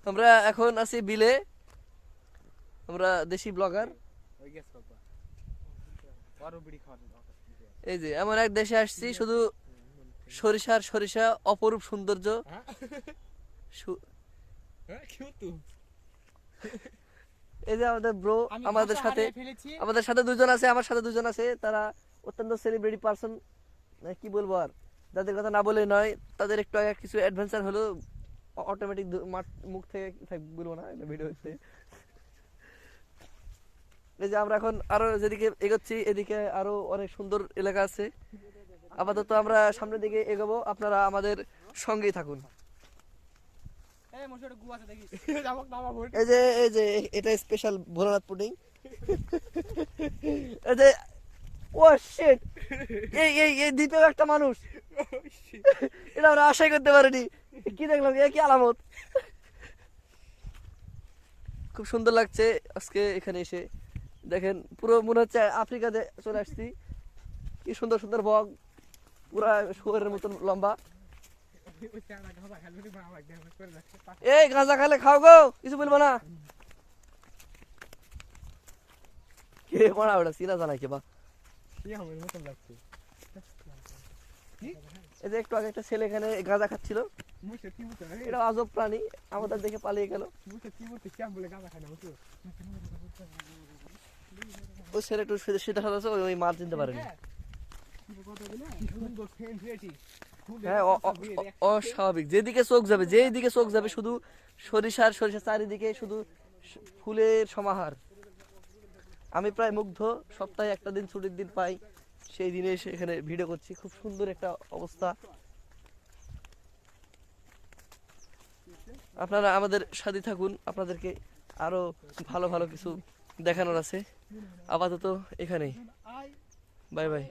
আমরা এখন আছি বিলে, আমরা দেশি ব্লগার। এই যে এমন এক দেশে আসছি, শুধু সরিষার সরিষা, অপরূপ সৌন্দর্য। এই যে আমাদের ব্রো, আমাদের সাথে দুজন আছে, আমার সাথে দুজন আছে, তারা অত্যন্ত সেলিব্রিটি পারসন, কি বলবো আর, যাদের কথা না বলে নয়। তাদের একটু আগে কিছু অ্যাডভেঞ্চার হলো, অটোমেটিক মুখ থেকে বলবো না ভিডিওতে। এই যে আমরা এখন আরো যেদিকে এগোচ্ছি, এদিকে আরো অনেক সুন্দর এলাকা আছে। আপাতত আমরা সামনের দিকে এগোবো, আপনারা আমাদের সঙ্গেই থাকুন। এই যে এটা স্পেশাল ভোলানাথ পুডিং। এই যে ও শিট, এই দ্বীপেও একটা মানুষ, এটা আমরা আশাই করতে পারিনি। কি দেখলাম, কি আলামত। খুব সুন্দর লাগছে আজকে এখানে এসে। দেখেন পুরো মনে হচ্ছে আফ্রিকাতে চলে আসছি। কি সুন্দর সুন্দর বগ, পুরা শুয়োরের মতন লম্বা। এই গাঁজা খালে খাও গো, কিছু বলবো না। কে মারা ওটা চিনা জানা কে বা। এই যে একটু আগে একটা ছেলে এখানে গাঁজা খাচ্ছিল, এটা আজব প্রাণী, আমাদের দেখে পালিয়ে গেল। ওই ছেলে একটু সেটা সাজাচ্ছে, ওই মাল চিনতে পারেনি। হ্যাঁ, অস্বাভাবিক। যেদিকে চোখ যাবে, যেদিকে চোখ যাবে শুধু সরিষার সরিষা, চারিদিকে শুধু ফুলের সমাহার। আমি প্রায় মুগ্ধ, সপ্তাহে একটা দিন ছুটির দিন পাই, সেই দিনে এসে এখানে ভিডিও করছি। খুব সুন্দর একটা অবস্থা। আপনারা আমাদের সাথে থাকুন, আপনাদেরকে আরো ভালো ভালো কিছু দেখানোর আছে। আপাতত এখানেই, বাই বাই।